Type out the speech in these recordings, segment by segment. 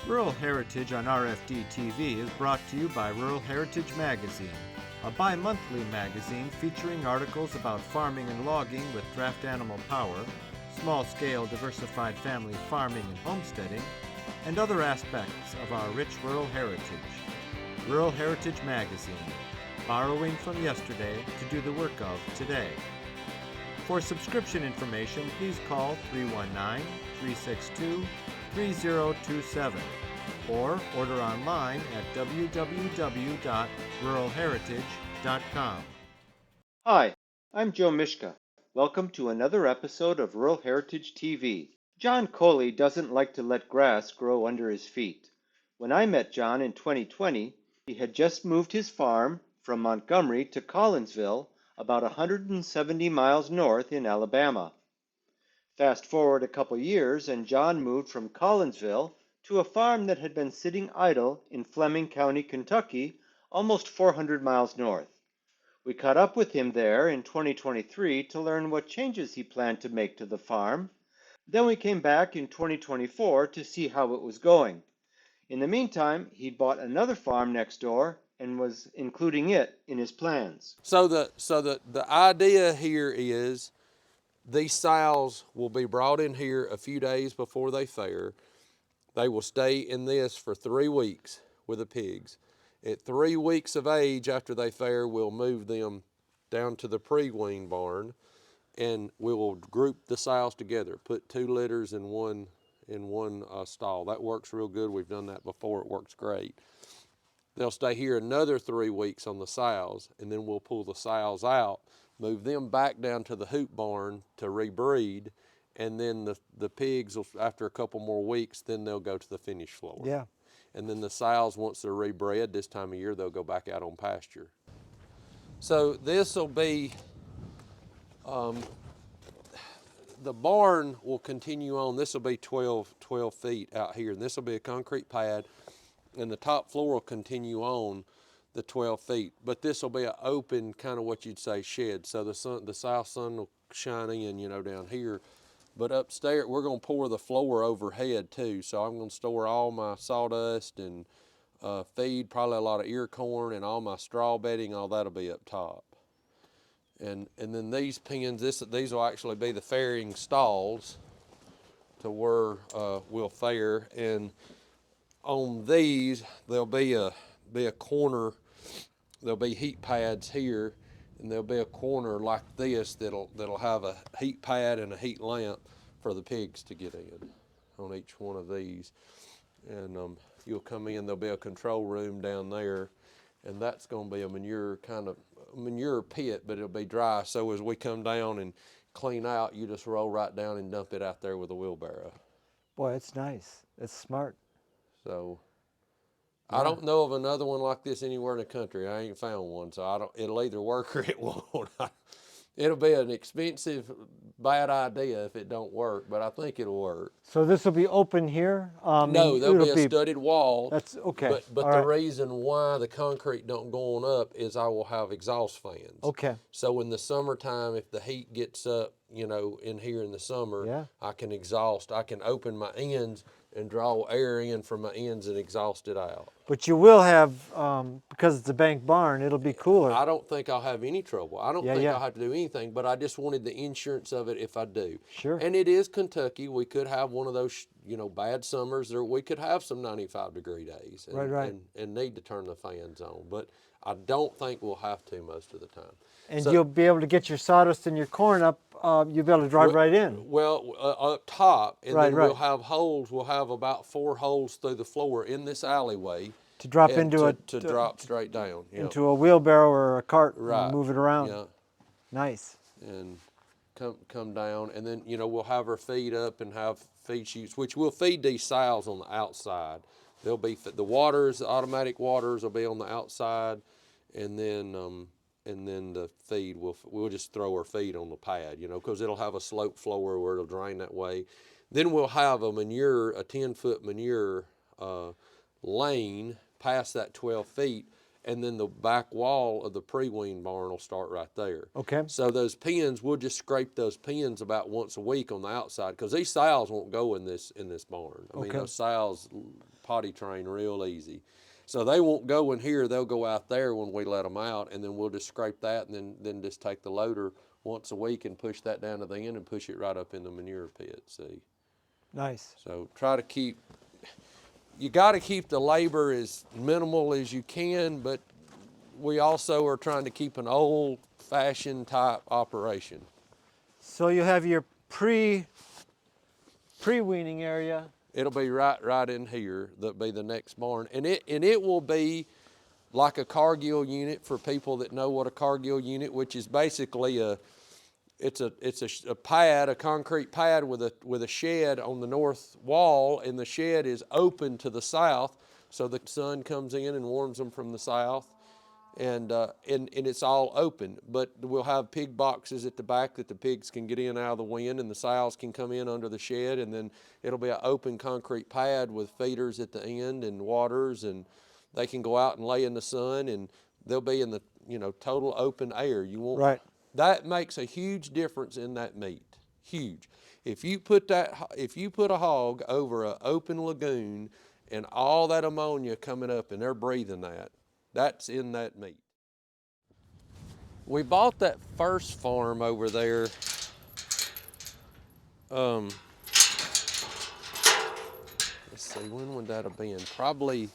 Rural Heritage on RFD TV is brought to you by Rural Heritage Magazine, a bi-monthly magazine featuring articles about farming and logging with draft animal power, small-scale diversified family farming and homesteading, and other aspects of our rich rural heritage. Rural Heritage Magazine, borrowing from yesterday to do the work of today. For subscription information, please call 319-362-3027 or order online at www.ruralheritage.com. Hi, I'm Joe Mishka. Welcome to another episode of Rural Heritage TV. John Coley doesn't like to let grass grow under his feet. When I met John in 2020, he had just moved his farm from Montgomery to Collinsville, about 170 miles north in Alabama. Fast forward a couple years, and John moved from Collinsville to a farm that had been sitting idle in Fleming County, Kentucky, almost 400 miles north. We caught up with him there in 2023 to learn what changes he planned to make to the farm. Then we came back in 2024 to see how it was going. In the meantime, he'd bought another farm next door and was including it in his plans. So the idea here is these sows will be brought in here a few days before they fair. They will stay in this for 3 weeks with the pigs. At 3 weeks of age after they fair, we'll move them down to the pre-wean barn, and we will group the sows together, put 2 litters in one stall. That works real good. We've done that before. It works great. They'll stay here another 3 weeks on the sows, and then we'll pull the sows out, move them back down to the hoop barn to rebreed, and then the pigs, will, after a couple more weeks, then they'll go to the finish floor. Yeah. And then the sows, once they're rebred this time of year, they'll go back out on pasture. So this will be, the barn will continue on. This will be 12 feet out here, and this will be a concrete pad, and the top floor will continue on the 12 feet. But this will be an open, kind of what you'd say, shed. So the south sun will shine in, down here. But upstairs, we're going to pour the floor overhead too. So I'm going to store all my sawdust and feed, probably a lot of ear corn, and all my straw bedding. All that'll be up top. And then these pens, these will actually be the fairing stalls to where we'll fair. And on these, there'll be a corner. There'll be heat pads here, and there'll be a corner like this that'll have a heat pad and a heat lamp for the pigs to get in on each one of these. And you'll come in, there'll be a control room down there, and that's going to be a manure pit, but it'll be dry. So as we come down and clean out, you just roll right down and dump it out there with a wheelbarrow. Boy, it's nice. It's smart. So yeah. I don't know of another one like this anywhere in the country. I ain't found one, so it'll either work or it won't. It'll be an expensive, bad idea if it don't work, but I think it'll work. So this will be open here? No, there'll be a studded wall. That's okay. But the reason why the concrete don't go on up is I will have exhaust fans. Okay. So in the summertime, if the heat gets up, in here in the summer, yeah. I can exhaust. I can open my ends and draw air in from my ends and exhaust it out. But you will have, because it's a bank barn, it'll be cooler. I don't think I'll have any trouble. I don't think yeah. I'll have to do anything, but I just wanted the insurance of it if I do. Sure. And it is Kentucky. We could have one of those, bad summers, or we could have some 95-degree days and need to turn the fans on. But I don't think we'll have to most of the time. And you'll be able to get your sawdust and your corn up, you'll be able to drive right in. Well, up top, and then right. we'll have holes. We'll have about 4 holes through the floor in this alleyway. To drop into to drop straight down. Into a wheelbarrow or a cart and move it around. Yeah. Nice. And come down, and then, we'll have her feed up and have feed chutes, which we'll feed these sows on the outside. They'll be, the automatic waters will be on the outside, and then the feed, we'll just throw her feed on the pad, because it'll have a slope floor where it'll drain that way. Then we'll have a 10-foot manure lane past that 12 feet, and then the back wall of the pre-wean barn will start right there. Okay. So those pens, we'll just scrape those pens about once a week on the outside, because these sows won't go in this barn. I mean, Okay. those sows potty train real easy. So they won't go in here, they'll go out there when we let them out, and then we'll just scrape that, and then just take the loader once a week and push that down to the end and push it right up in the manure pit, see. Nice. So try to keep, you got to keep the labor as minimal as you can, but we also are trying to keep an old-fashioned type operation. So you have your pre-weaning area. It'll be right in here. That'll be the next barn, and it will be like a Cargill unit for people that know what a Cargill unit, which is basically a pad, a concrete pad with a shed on the north wall, and the shed is open to the south, so the sun comes in and warms them from the south, and it's all open. But we'll have pig boxes at the back that the pigs can get in out of the wind, and the sows can come in under the shed, and then it'll be an open concrete pad with feeders at the end and waters, and they can go out and lay in the sun, and they'll be in the total open air. You won't. Right. That makes a huge difference in that meat. Huge. If you put a hog over an open lagoon and all that ammonia coming up and they're breathing that's in that meat. We bought that first farm over there. Let's see, when would that have been? Probably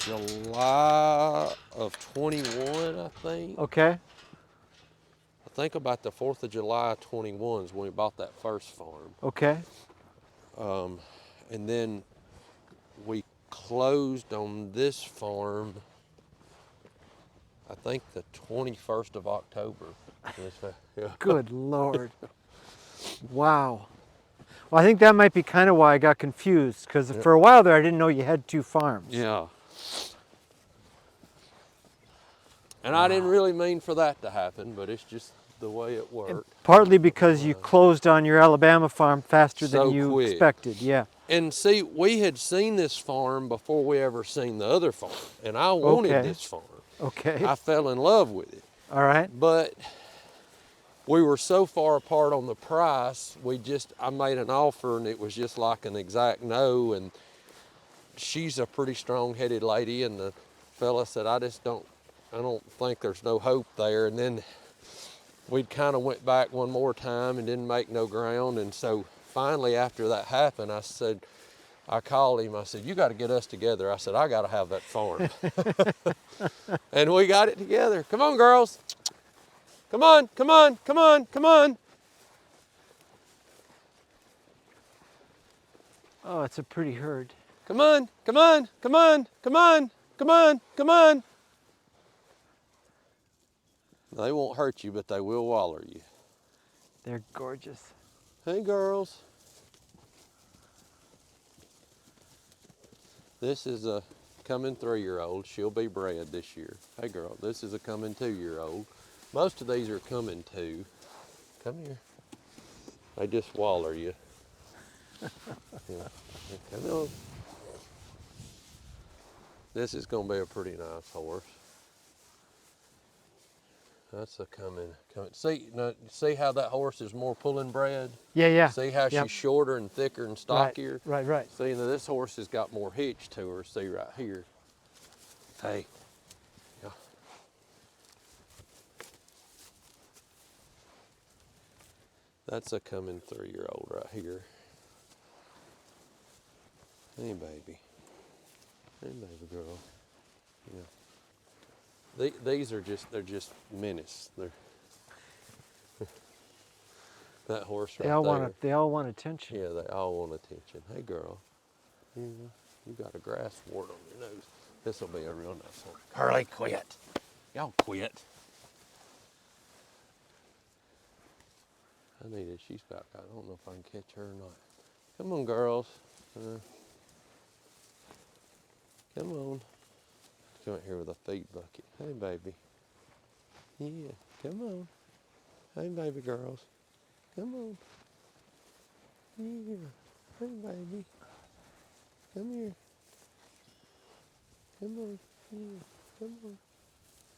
July of 21, I think. Okay. I think about the 4th of July 21 is when we bought that first farm. Okay. And then we closed on this farm, I think the 21st of October. Yeah. Good Lord. Wow. Well, I think that might be kind of why I got confused, because for a while there I didn't know you had two farms. Yeah. And I didn't really mean for that to happen, but it's just the way it worked. And partly because you closed on your Alabama farm faster than you quick. expected. Yeah. And see, we had seen this farm before we ever seen the other farm, and I wanted this farm. Okay. I fell in love with it. All right. But we were so far apart on the price, I made an offer, and it was just like an exact no, and she's a pretty strong-headed lady, and the fella said, I don't think there's no hope there. And then we kind of went back one more time and didn't make no ground, and so finally after that happened, I called him, I said, you got to get us together. I said, I got to have that farm. And we got it together. Come on, girls. Come on, come on, come on, come on. Oh, it's a pretty herd. Come on, come on, come on, come on, come on, come on. They won't hurt you, but they will waller you. They're gorgeous. Hey, girls. This is a coming 3-year-old. She'll be bred this year. Hey, girl, this is a coming 2-year-old. Most of these are coming 2. Come here. They just waller you. Yeah. Come on. This is going to be a pretty nice horse. That's a coming. See how that horse is more pulling bred? Yeah, yeah. See how she's shorter and thicker and stockier? Right. See, now this horse has got more hitch to her. See right here. Hey. Yeah. That's a coming 3-year-old right here. Hey, baby. Hey, baby girl. Yeah. These are they're just menace. That horse right there. They all want attention. Yeah, they all want attention. Hey, girl. You got a grass wart on your nose. This will be a real nice horse. Curly, quit. Y'all quit. I need it. She's back. I don't know if I can catch her or not. Come on, girls. Come on. Come out here with a feed bucket. Hey, baby. Yeah, come on. Hey, baby girls. Come on. Yeah. Hey, baby. Come here. Come on. Yeah. Come on.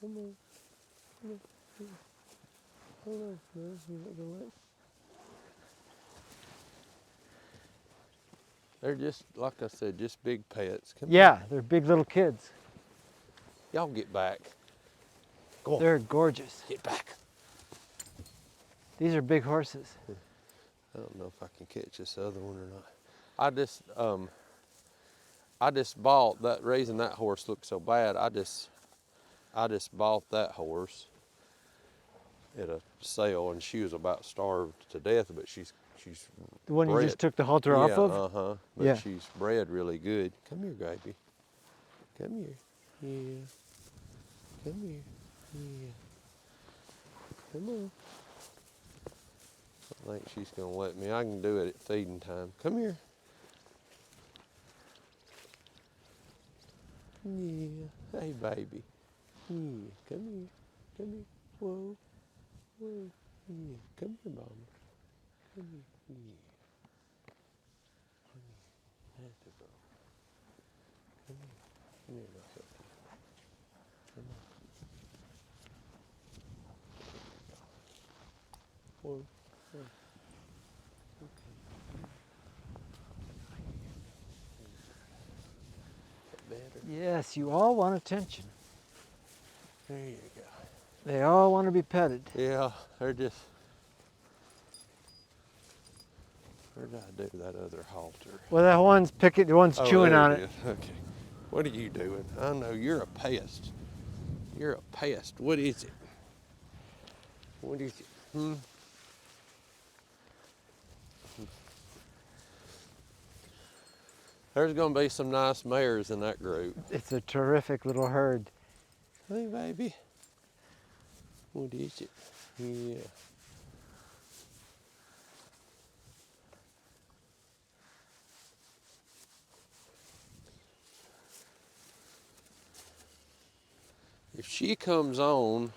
Come on. Come on. Yeah. Hold on. No, you're not gonna let. They're just, like I said, just big pets. Come here. Yeah, they're big little kids. Y'all get back. Go on. They're gorgeous. Get back. These are big horses. I don't know if I can catch this other one or not. I just bought that. Raising that horse looked so bad. I just bought that horse at a sale, and she was about starved to death. But she's The one you bred. just took the halter off of? But Yeah. she's bred really good. Come here, baby. Come here. Yeah. Come here. Yeah. Come on. I think she's gonna let me. I can do it at feeding time. Come here. Yeah. Hey, baby. Yeah. Come here. Come here. Whoa. Whoa. Yeah. Come here, mama. Come here. Yeah. Come here. That's the girl. Come here. Come here, my puppy. Come on. Whoa. Whoa. Better. Yes, you all want attention. There you go. They all want to be petted. Yeah, they're just. Where did I do that other halter? Well, that one's picking, the one's chewing there on it it. is. Okay. What are you doing? I know you're a pest. You're a pest. What is it? What is it? There's going to be some nice mares in that group. It's a terrific little herd. Hey, baby. What is it? Yeah. If she comes on,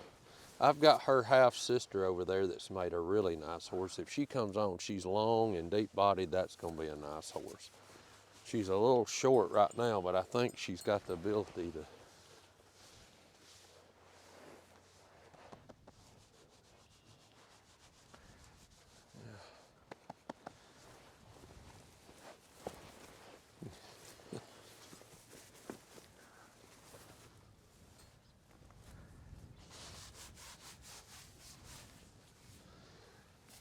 I've got her half sister over there that's made a really nice horse. If she comes on, she's long and deep bodied. That's going to be a nice horse. She's a little short right now, but I think she's got the ability to.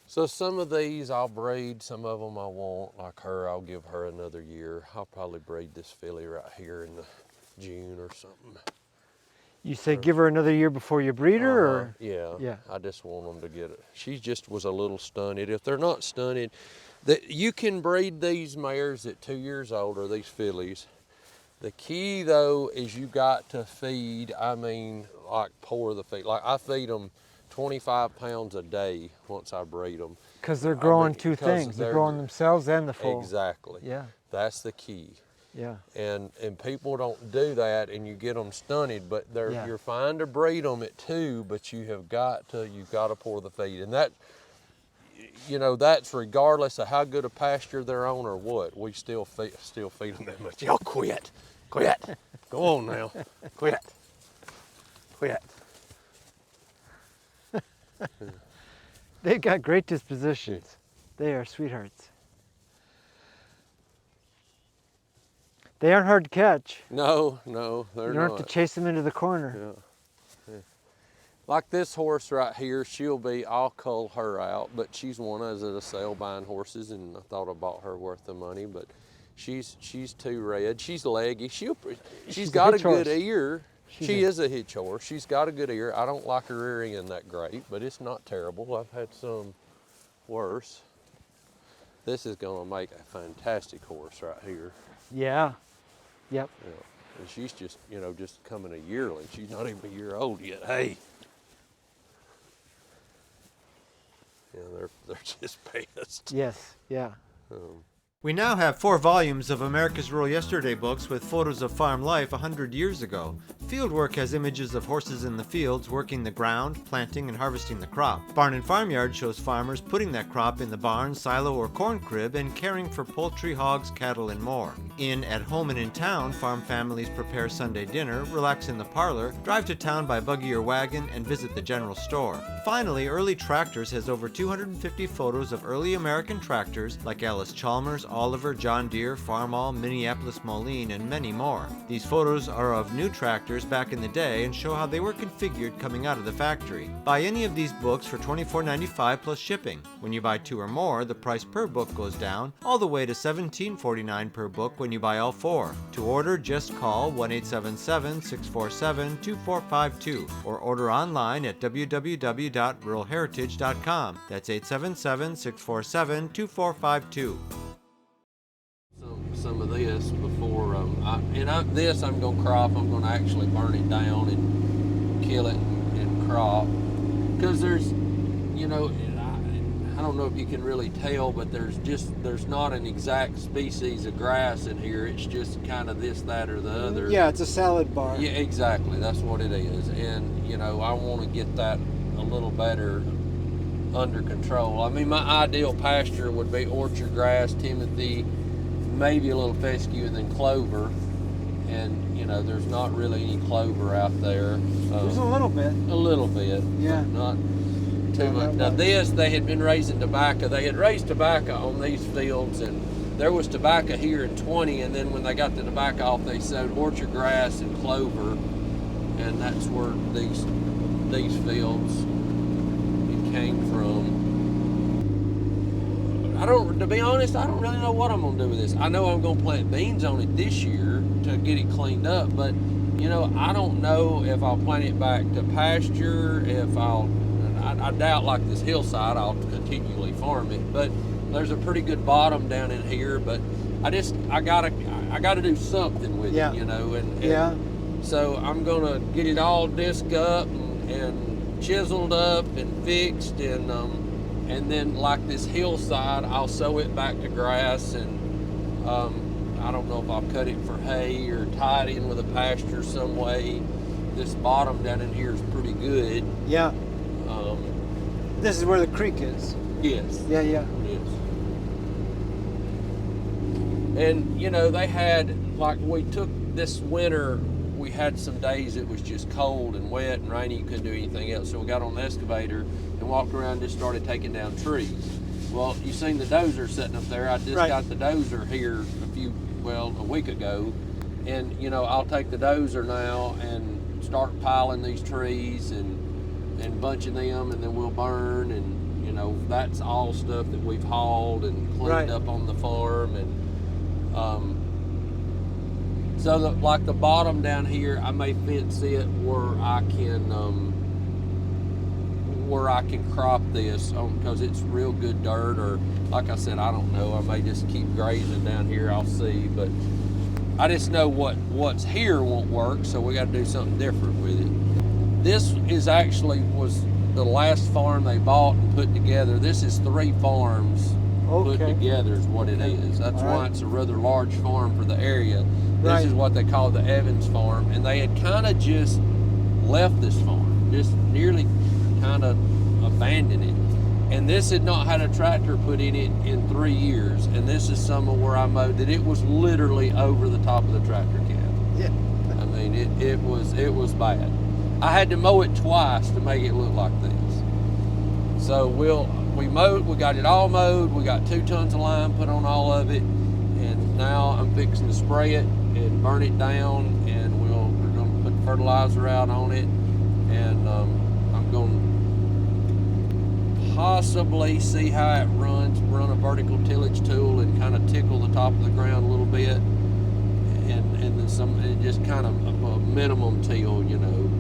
So some of these I'll breed, some of them I won't. Like her, I'll give her another year. I'll probably breed this filly right here in June or something. You say give her another year before you breed her, or? Yeah. Yeah. I just want them to get it. She just was a little stunted. If they're not stunted, that you can breed these mares at 2 years old, or these fillies. The key though is you got to feed. I mean, like pour the feed. Like I feed them 25 pounds a day once I breed them. Because they're growing 'cause two things. They're growing themselves and the foal. Exactly. Yeah. That's the key. Yeah. And people don't do that, and you get them stunted. But Yeah. you're fine to breed them at 2, but you've got to pour the feed, and that, that's regardless of how good a pasture they're on or what. We still feed them that much. Y'all quit. Go on now. Quit. They've got great dispositions. They are sweethearts. They aren't hard to catch. No, they're not. You don't have to chase them into the corner. Yeah. Like this horse right here, I'll cull her out, but she's one. I was at a sale buying horses, and I thought I bought her worth the money, but she's too red. She's leggy. She's got a good ear. She is a hitch horse. She's got a good ear. I don't like her ear end that great, but it's not terrible. I've had some worse. This is gonna make a fantastic horse right here. Yeah. Yep. Yeah. And she's just, just coming a yearling. She's not even a year old yet. Hey. Yeah, they're just pissed. Yes. Yeah. We now have 4 volumes of America's Rural Yesterday books with photos of farm life 100 years ago. Fieldwork has images of horses in the fields working the ground, planting and harvesting the crop. Barn and Farmyard shows farmers putting that crop in the barn, silo or corn crib and caring for poultry, hogs, cattle and more. In At Home and in Town, farm families prepare Sunday dinner, relax in the parlor, drive to town by buggy or wagon, and visit the general store. Finally, Early Tractors has over 250 photos of early American tractors like Alice Chalmers, Oliver, John Deere, Farmall, Minneapolis Moline, and many more. These photos are of new tractors back in the day and show how they were configured coming out of the factory. Buy any of these books for $24.95 plus shipping. When you buy 2 or more, the price per book goes down, all the way to $17.49 per book when you buy all 4. To order, just call 1-877-647-2452 or order online at www.ruralheritage.com. That's 877-647-2452. Some of this before, this I'm going to crop. I'm going to actually burn it down and kill it and crop. Because there's, I don't know if you can really tell, but there's not an exact species of grass in here. It's just kind of this, that, or the other. Yeah, it's a salad bar. Yeah, exactly. That's what it is. And, I want to get that a little better under control. I mean, my ideal pasture would be orchard grass, timothy, maybe a little fescue, and then clover. And, there's not really any clover out there. There's a little bit. A little bit. Yeah. Not too much. Now this, they had been raising tobacco. They had raised tobacco on these fields, and there was tobacco here in 20, and then when they got the tobacco off, they sowed orchard grass and clover, and that's where these fields came from. To be honest, I don't really know what I'm gonna do with this. I know I'm gonna plant beans on it this year to get it cleaned up, but I don't know if I'll plant it back to pasture, I doubt, like this hillside, I'll continually farm it, but there's a pretty good bottom down in here, but I gotta do something with it, and so I'm gonna get it all disc up and chiseled up and fixed, and then like this hillside, I'll sow it back to grass, and I don't know if I'll cut it for hay or tie it in with a pasture some way. This bottom down in here is pretty good. Yeah. This is where the creek is. Yes. Yeah, yeah. Yes. And they had, like, we took this winter, we had some days it was just cold and wet and rainy, you couldn't do anything else. So we got on the excavator and walked around and just started taking down trees. Well, you seen the dozer sitting up there. I just got the dozer here a week ago. And, I'll take the dozer now and start piling these trees and bunching them, and then we'll burn, and that's all stuff that we've hauled and cleaned up on the farm. And so like the bottom down here, I may fence it where I can crop this because it's real good dirt, or like I said, I don't know, I may just keep grazing down here, I'll see, but I just know what's here won't work, so we got to do something different with it. This was the last farm they bought and put together. This is 3 farms put together is what it is. That's why it's a rather large farm for the area. This is what they call the Evans farm, and they had kind of just left this farm, just nearly kind of abandoned it. And this had not had a tractor put in it in 3 years, and this is some of where I mowed that it was literally over the top of the tractor cab. Yeah. I mean, it was bad. I had to mow it twice to make it look like this. So we mowed, we got it all mowed, we got 2 tons of lime put on all of it, and now I'm fixing to spray it and burn it down, and we're going to put fertilizer out on it, and I'm going to possibly see how it runs, run a vertical tillage tool and kind of tickle the top of the ground a little bit, and then just kind of a minimum till,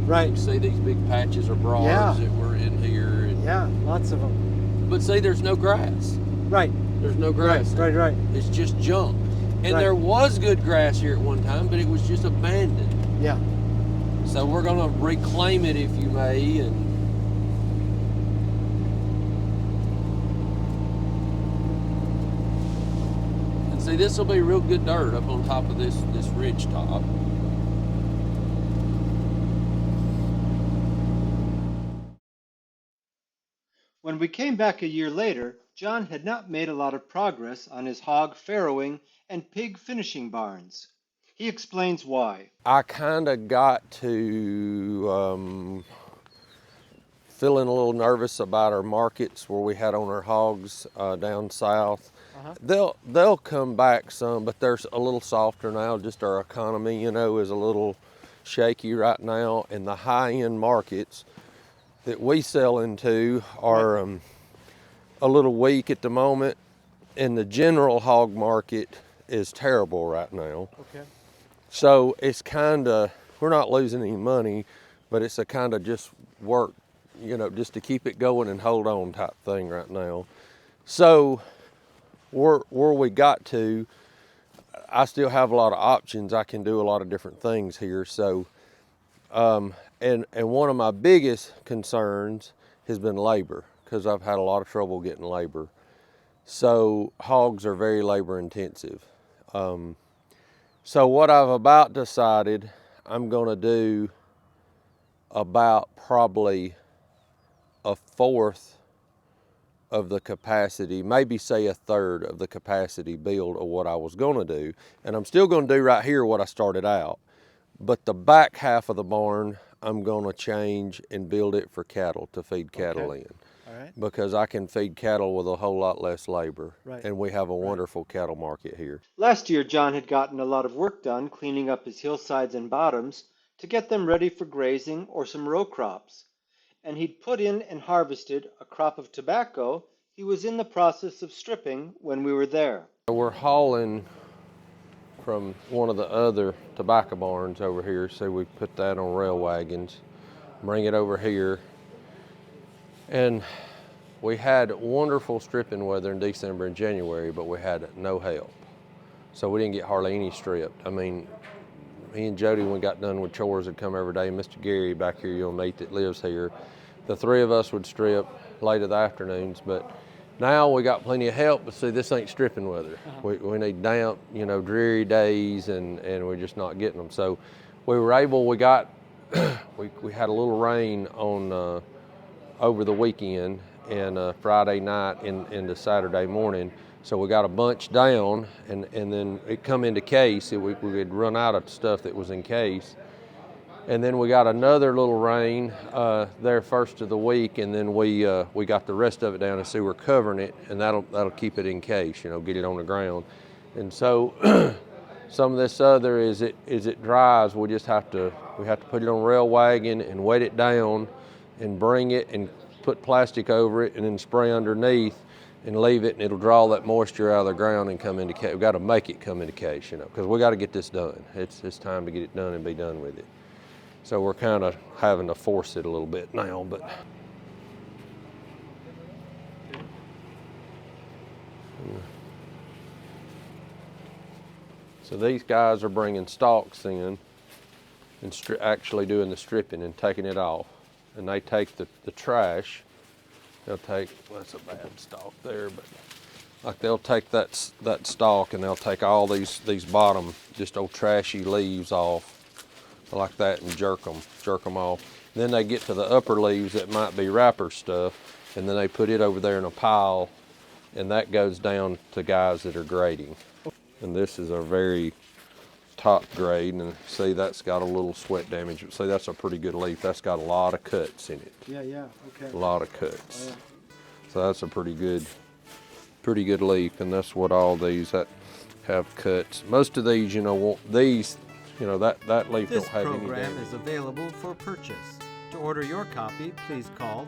Right. You see these big patches of bras that were in here. And, lots of them. But see, there's no grass. Right. There's no grass. Right. It's just junk. And there was good grass here at one time, but it was just abandoned. Yeah. So we're going to reclaim it, if you may, and See, this will be real good dirt up on top of this ridge top. When we came back a year later, John had not made a lot of progress on his hog farrowing and pig finishing barns. He explains why. I kind of got to feeling a little nervous about our markets where we had on our hogs down south. They'll come back some, but they're a little softer now. Just our economy, you know, is a little shaky right now, and the high-end markets that we sell into are a little weak at the moment, and the general hog market is terrible right now. Okay. So it's kind of, we're not losing any money, but it's a kind of just work, you know, just to keep it going and hold on type thing right now. So where we got to, I still have a lot of options. I can do a lot of different things here. So, and one of my biggest concerns has been labor, because I've had a lot of trouble getting labor. So hogs are very labor intensive. So what I've about decided, I'm gonna do about probably a fourth of the capacity, maybe say a third of the capacity build of what I was gonna do. And I'm still gonna do right here what I started out. But the back half of the barn, I'm gonna change and build it for cattle, to feed cattle in. All right. Because I can feed cattle with a whole lot less labor. Right. And we have a wonderful cattle market here. Last year, John had gotten a lot of work done cleaning up his hillsides and bottoms to get them ready for grazing or some row crops. And he'd put in and harvested a crop of tobacco he was in the process of stripping when we were there. We're hauling from one of the other tobacco barns over here, so we put that on rail wagons, bring it over here. And we had wonderful stripping weather in December and January, but we had no help. So we didn't get hardly any stripped. I mean, me and Jody, when we got done with chores, would come every day. Mr. Gary back here, you'll meet, that lives here. The three of us would strip late of the afternoons, but now we got plenty of help, but see, this ain't stripping weather. We need damp, you know, dreary days, and we're just not getting them. So we were able, we got, we had a little rain on over the weekend, and Friday night into Saturday morning. So we got a bunch down, and then it come into case. We had run out of stuff that was in case. And then we got another little rain there first of the week, and then we got the rest of it down, and so we're covering it, and that'll keep it in case, you know, get it on the ground. And so some of this other, as it dries, we have to put it on a rail wagon and wet it down, and bring it and put plastic over it, and then spray underneath and leave it, and it'll draw that moisture out of the ground and come into case. We've got to make it come into case, you know, because we got to get this done. It's time to get it done and be done with it. So we're kind of having to force it a little bit now, but. So these guys are bringing stalks in and actually doing the stripping and taking it off. And they take the trash. They'll take, well, that's a bad stalk there, but like they'll take that stalk, and they'll take all these bottom, just old trashy leaves off like that, and jerk them off. And then they get to the upper leaves that might be wrapper stuff, and then they put it over there in a pile, and that goes down to guys that are grading. And this is a very top grade, and see, that's got a little sweat damage. See, that's a pretty good leaf. That's got a lot of cuts in it. Yeah, okay. A lot of cuts. Oh, yeah. So that's a pretty good leaf, and that's what all these that have cuts. Most of these, you know, these, you know, that leaf This don't have any program damage. is available for purchase. To order your copy, please call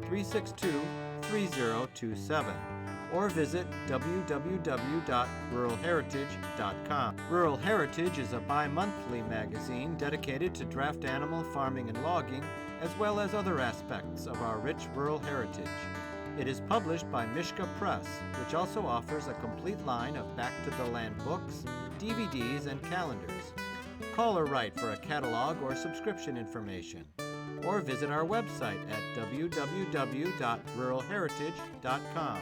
319-362-3027 or visit www.ruralheritage.com. Rural Heritage is a bi-monthly magazine dedicated to draft animal farming and logging, as well as other aspects of our rich rural heritage. It is published by Mishka Press, which also offers a complete line of back-to-the-land books, DVDs, and calendars. Call or write for a catalog or subscription information, or visit our website at www.ruralheritage.com.